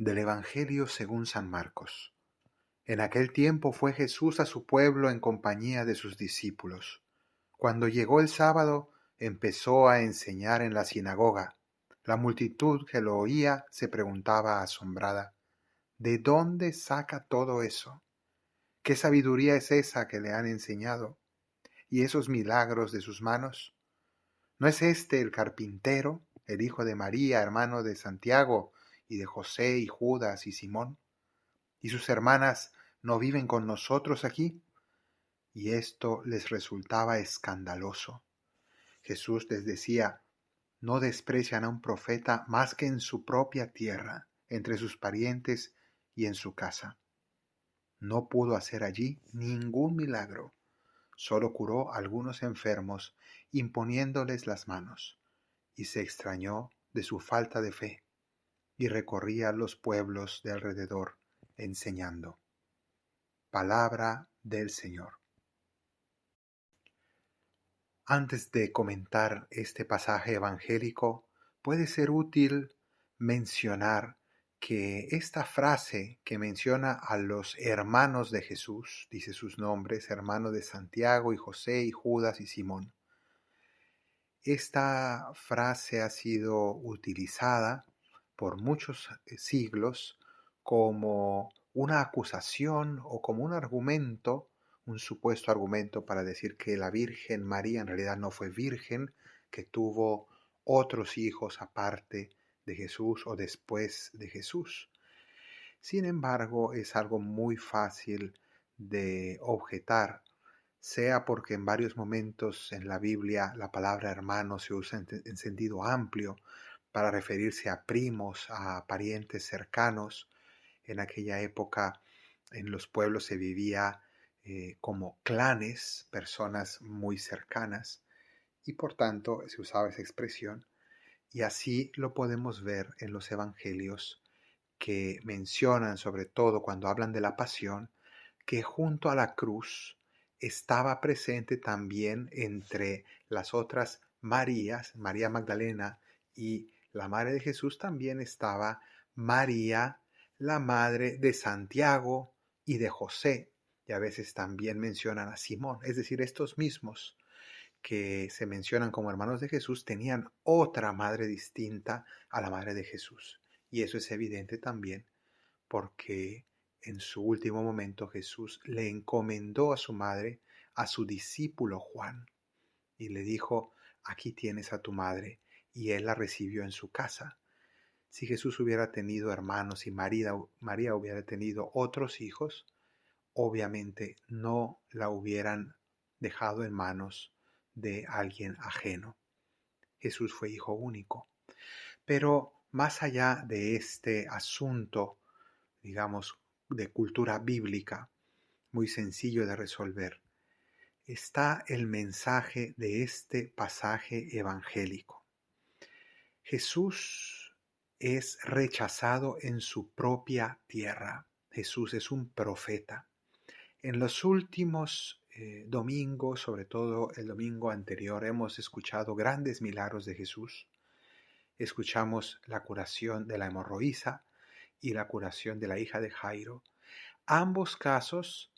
Del Evangelio según San Marcos. En aquel tiempo fue Jesús a su pueblo en compañía de sus discípulos. Cuando llegó el sábado, empezó a enseñar en la sinagoga. La multitud que lo oía se preguntaba asombrada: ¿de dónde saca todo eso? ¿Qué sabiduría es esa que le han enseñado? ¿Y esos milagros de sus manos? ¿No es este el carpintero, el hijo de María, hermano de Santiago, y de José, y Judas, y Simón? ¿Y sus hermanas no viven con nosotros aquí? Y esto les resultaba escandaloso. Jesús les decía: no desprecian a un profeta más que en su propia tierra, entre sus parientes y en su casa. No pudo hacer allí ningún milagro, solo curó a algunos enfermos, imponiéndoles las manos, y se extrañó de su falta de fe, y recorría los pueblos de alrededor, enseñando. Palabra del Señor. Antes de comentar este pasaje evangélico, puede ser útil mencionar que esta frase que menciona a los hermanos de Jesús, dice sus nombres, hermanos de Santiago y José y Judas y Simón. Esta frase ha sido utilizada por muchos siglos como una acusación o como un argumento, un supuesto argumento para decir que la Virgen María en realidad no fue virgen, que tuvo otros hijos aparte de Jesús o después de Jesús. Sin embargo, es algo muy fácil de objetar, sea porque en varios momentos en la Biblia la palabra hermano se usa en sentido amplio para referirse a primos, a parientes cercanos. En aquella época en los pueblos se vivía como clanes, personas muy cercanas, y por tanto se usaba esa expresión. Y así lo podemos ver en los evangelios, que mencionan, sobre todo cuando hablan de la pasión, que junto a la cruz estaba presente también entre las otras Marías, María Magdalena y la madre de Jesús, también estaba María, la madre de Santiago y de José, y a veces también mencionan a Simón. Es decir, estos mismos que se mencionan como hermanos de Jesús tenían otra madre distinta a la madre de Jesús. Y eso es evidente también porque en su último momento Jesús le encomendó a su madre a su discípulo Juan y le dijo: aquí tienes a tu madre, y él la recibió en su casa. Si Jesús hubiera tenido hermanos y María hubiera tenido otros hijos, obviamente no la hubieran dejado en manos de alguien ajeno. Jesús fue hijo único. Pero más allá de este asunto, digamos, de cultura bíblica, muy sencillo de resolver, está el mensaje de este pasaje evangélico. Jesús es rechazado en su propia tierra. Jesús es un profeta. En los últimos domingos, sobre todo el domingo anterior, hemos escuchado grandes milagros de Jesús. Escuchamos la curación de la hemorroísa y la curación de la hija de Jairo. Ambos casos,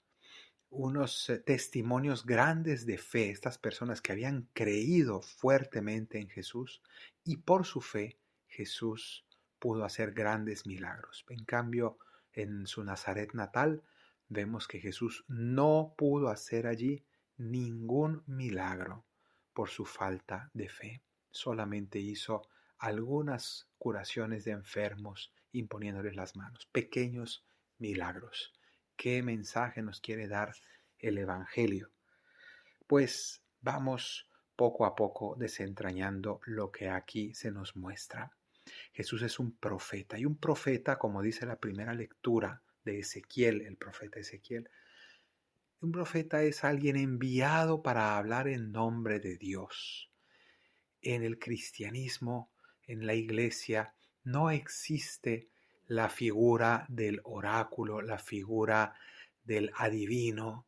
unos testimonios grandes de fe, estas personas que habían creído fuertemente en Jesús, y por su fe Jesús pudo hacer grandes milagros. En cambio, en su Nazaret natal, vemos que Jesús no pudo hacer allí ningún milagro por su falta de fe. Solamente hizo algunas curaciones de enfermos imponiéndoles las manos, pequeños milagros. ¿Qué mensaje nos quiere dar el Evangelio? Pues vamos poco a poco desentrañando lo que aquí se nos muestra. Jesús es un profeta, y un profeta, como dice la primera lectura de Ezequiel, el profeta Ezequiel, un profeta es alguien enviado para hablar en nombre de Dios. En el cristianismo, en la iglesia, no existe la figura del oráculo, la figura del adivino,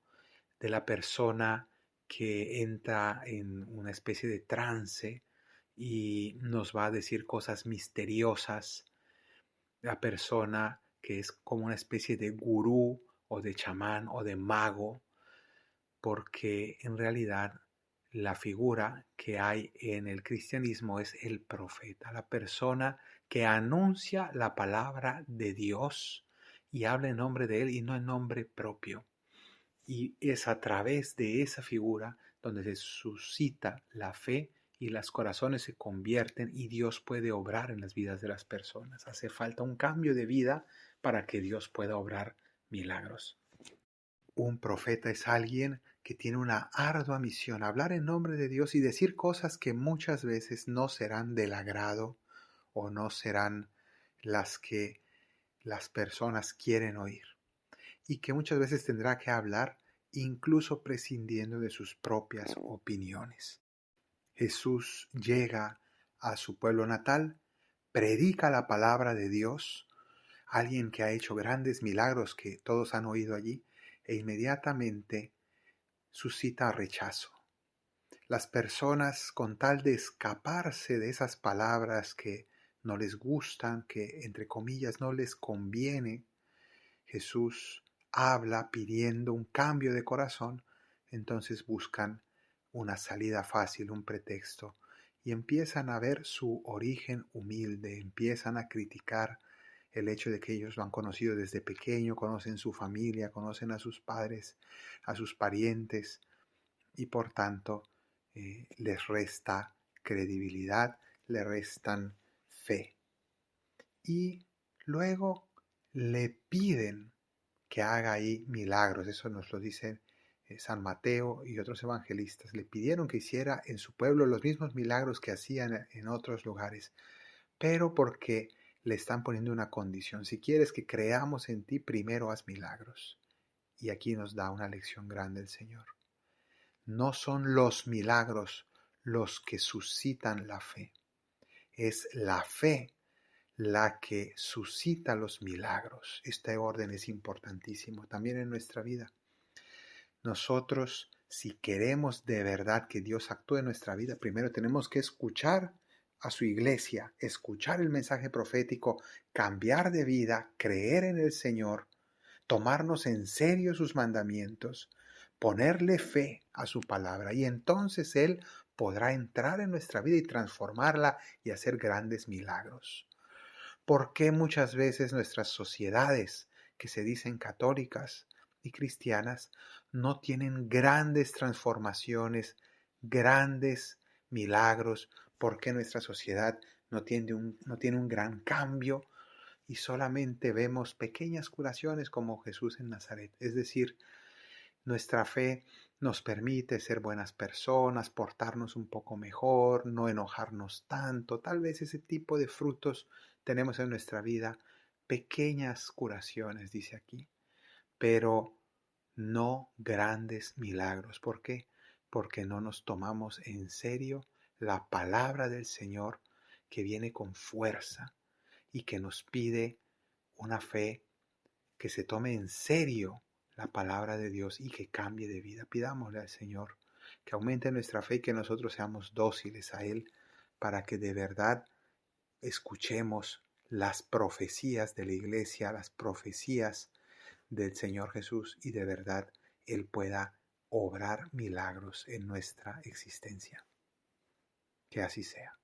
de la persona que entra en una especie de trance y nos va a decir cosas misteriosas. la persona que es como una especie de gurú o de chamán o de mago, porque en realidad la figura que hay en el cristianismo es el profeta, la persona que anuncia la palabra de Dios y habla en nombre de Él y no en nombre propio. Y es a través de esa figura donde se suscita la fe y los corazones se convierten y Dios puede obrar en las vidas de las personas. Hace falta un cambio de vida para que Dios pueda obrar milagros. Un profeta es alguien que tiene una ardua misión, hablar en nombre de Dios y decir cosas que muchas veces no serán del agrado o no serán las que las personas quieren oír. Y que muchas veces tendrá que hablar incluso prescindiendo de sus propias opiniones. Jesús llega a su pueblo natal, predica la palabra de Dios, alguien que ha hecho grandes milagros que todos han oído allí, e inmediatamente suscita rechazo. Las personas, con tal de escaparse de esas palabras que no les gustan, que entre comillas no les conviene, Jesús habla pidiendo un cambio de corazón, entonces buscan una salida fácil, un pretexto, y empiezan a ver su origen humilde, empiezan a criticar el hecho de que ellos lo han conocido desde pequeño, conocen su familia, conocen a sus padres, a sus parientes, y por tanto les resta credibilidad, le restan fe. Y luego le piden que haga ahí milagros. Eso nos lo dicen San Mateo y otros evangelistas. Le pidieron que hiciera en su pueblo los mismos milagros que hacían en otros lugares, pero porque le están poniendo una condición. Si quieres que creamos en ti, primero haz milagros. Y aquí nos da una lección grande el Señor. No son los milagros los que suscitan la fe. Es la fe la que suscita los milagros. Este orden es importantísimo también en nuestra vida. Nosotros, si queremos de verdad que Dios actúe en nuestra vida, primero tenemos que escuchar a su iglesia, escuchar el mensaje profético, cambiar de vida, creer en el Señor, tomarnos en serio sus mandamientos, ponerle fe a su palabra y entonces Él podrá entrar en nuestra vida y transformarla y hacer grandes milagros. ¿Por qué muchas veces nuestras sociedades, que se dicen católicas y cristianas, no tienen grandes transformaciones, grandes milagros? ¿Por qué nuestra sociedad no tiene un gran cambio y solamente vemos pequeñas curaciones como Jesús en Nazaret? Es decir, nuestra fe nos permite ser buenas personas, portarnos un poco mejor, no enojarnos tanto. Tal vez ese tipo de frutos tenemos en nuestra vida, pequeñas curaciones, dice aquí, pero no grandes milagros. ¿Por qué? Porque no nos tomamos en serio la palabra del Señor que viene con fuerza y que nos pide una fe que se tome en serio la palabra de Dios y que cambie de vida. Pidámosle al Señor que aumente nuestra fe y que nosotros seamos dóciles a Él para que de verdad escuchemos las profecías de la iglesia, las profecías del Señor Jesús y de verdad Él pueda obrar milagros en nuestra existencia. Que así sea.